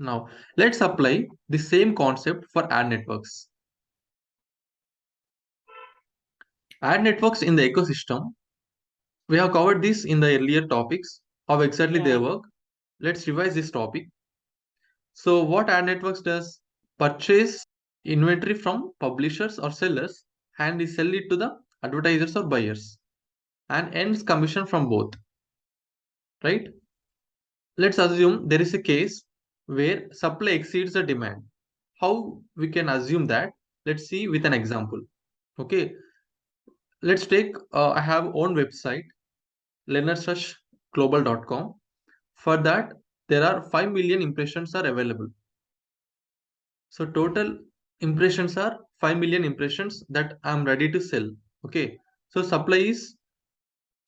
Now, let's apply the same concept for ad networks. Ad networks in the ecosystem, we have covered this in the earlier topics, how exactly they Yeah. work. Let's revise this topic. So, what ad networks does? Purchase inventory from publishers or sellers and sell it to the advertisers or buyers and earns commission from both, right? Let's assume there is a case where supply exceeds the demand. How we can assume that? Let's see with an example. Okay, let's take I have own website learnersearchglobal.com. For that, there are 5 million impressions are available. So total impressions are 5 million impressions that I'm ready to sell. Okay, so supply is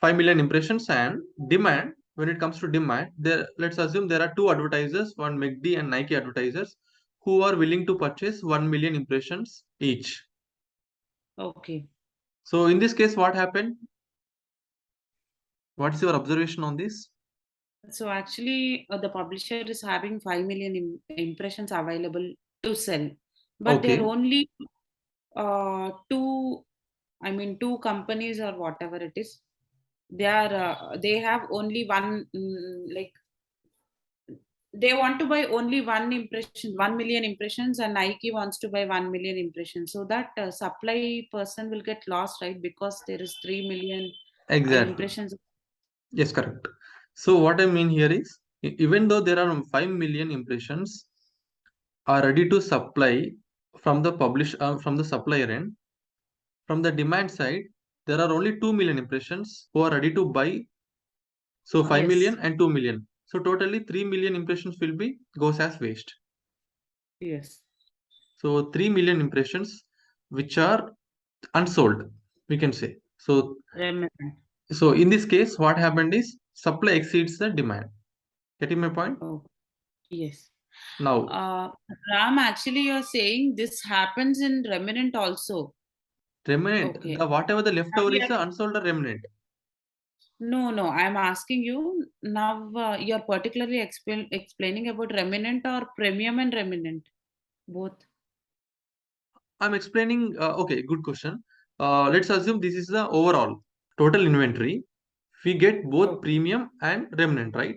5 million impressions and demand, when it comes to demand, there, let's assume there are two advertisers, one McD and Nike advertisers, who are willing to purchase 1 million impressions each. Okay. So in this case, what happened? What's your observation on this? So actually, the publisher is having 5 million impressions available to sell, but they're Okay, only two. I mean, two companies or whatever it is. They have only one like they want to buy only one impression, 1 million impressions, and Nike wants to buy 1 million impressions. So that supply person will get lost, right? Because there is 3 million exactly. impressions. Yes, correct. So what I mean here is, even though there are 5 million impressions are ready to supply from the from the supplier end, from the demand side, there are only 2 million impressions who are ready to buy. So 5 Yes, million and 2 million. So totally 3 million impressions will be goes as waste. yes, So 3 million impressions which are unsold, we can say. remnant. So in this case, what happened is supply exceeds the demand. Getting my point? Oh, yes. Now, Uh, Ram, actually, you're saying this happens in remnant also. remnant, Okay. the whatever the Now leftover we is are, the unsold or remnant. no, no, I'm asking you now. You're particularly explaining about remnant or premium and remnant, both. I'm explaining. Okay, good question. Let's assume this is the overall total inventory. We get both Okay. premium and remnant, right?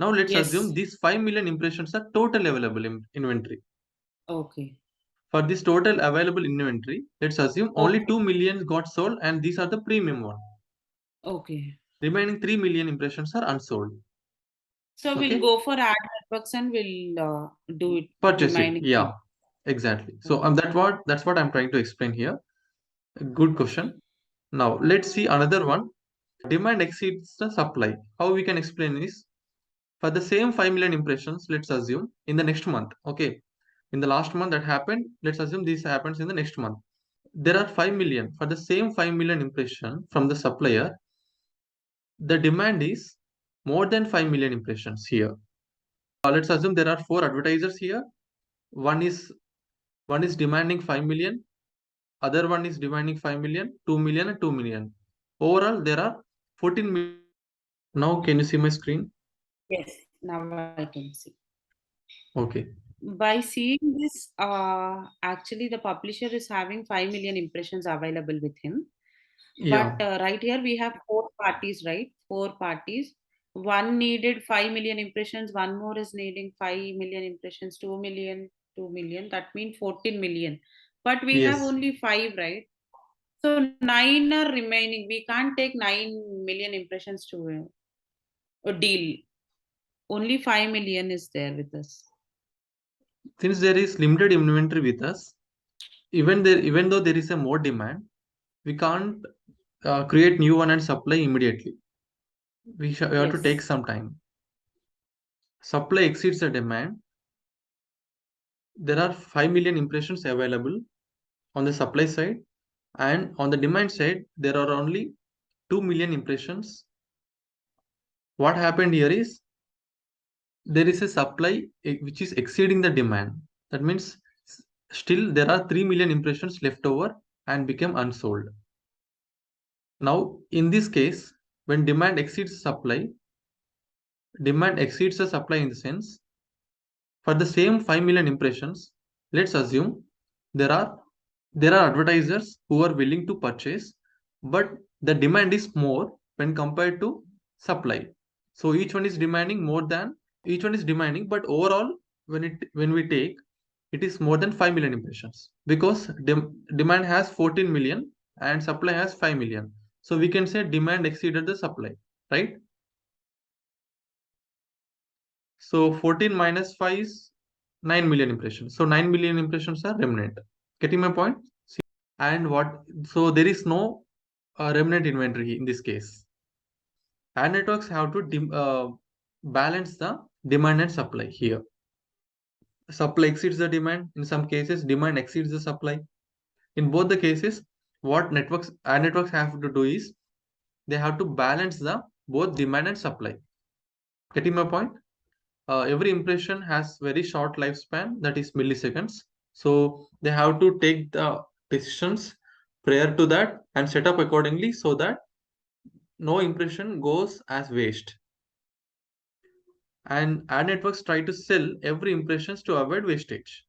Now let's assume Yes. these 5 million impressions are total available in inventory. Okay. For this total available inventory, let's assume only Okay. 2 million got sold and these are the premium one. Okay. Remaining 3 million impressions are unsold. So we'll Okay, go for ad networks and we'll do it purchase it. remaining Yeah, thing. exactly. So Okay. that's what I'm trying to explain here. Good question. Now let's see another one. Demand exceeds the supply. How we can explain this? For the same 5 million impressions, let's assume in the next month. Okay, in the last month that happened, let's assume this happens in the next month. There are 5 million. For the same 5 million impression from the supplier, the demand is more than 5 million impressions here. Let's assume there are four advertisers here. One is demanding 5 million, other one is demanding 5 million, 2 million and 2 million. Overall, there are 14 million. Now, can you see my screen? Yes. Now I can see. Okay. By seeing this, actually the publisher is having 5 million impressions available with him. Yeah. But right here we have four parties, right? Four parties. One needed 5 million impressions, one more is needing 5 million impressions, 2 million, 2 million. That means 14 million. But we have Yes. only five, right? So nine are remaining. We can't take 9 million impressions to a deal. Only 5 million is there with us. Since there is limited inventory with us, even though there is a more demand, we can't create new one and supply immediately. We have to take Yes. some time. Supply exceeds the demand. There are 5 million impressions available on the supply side, and on the demand side, there are only 2 million impressions. What happened here is there is a supply which is exceeding the demand. That means still there are 3 million impressions left over and become unsold. Now, in this case, when demand exceeds the supply in the sense For the same 5 million impressions, let's assume there are advertisers who are willing to purchase, but the demand is more when compared to supply. So each one is demanding more than each one is demanding, but overall, when we take, it is more than 5 million impressions because demand has 14 million and supply has 5 million. So we can say demand exceeded the supply, right? So 14 minus 5 is 9 million impressions. So 9 million impressions are remnant. Getting my point? And what? So there is no remnant inventory in this case. Ad networks have to balance the demand and supply here. Supply exceeds the demand. In some cases, demand exceeds the supply. In both the cases, what ad networks have to do is they have to balance the both demand and supply. Getting my point? Every impression has very short lifespan, that is milliseconds. So they have to take the decisions prior to that and set up accordingly so that no impression goes as waste. And ad networks try to sell every impressions to avoid wastage.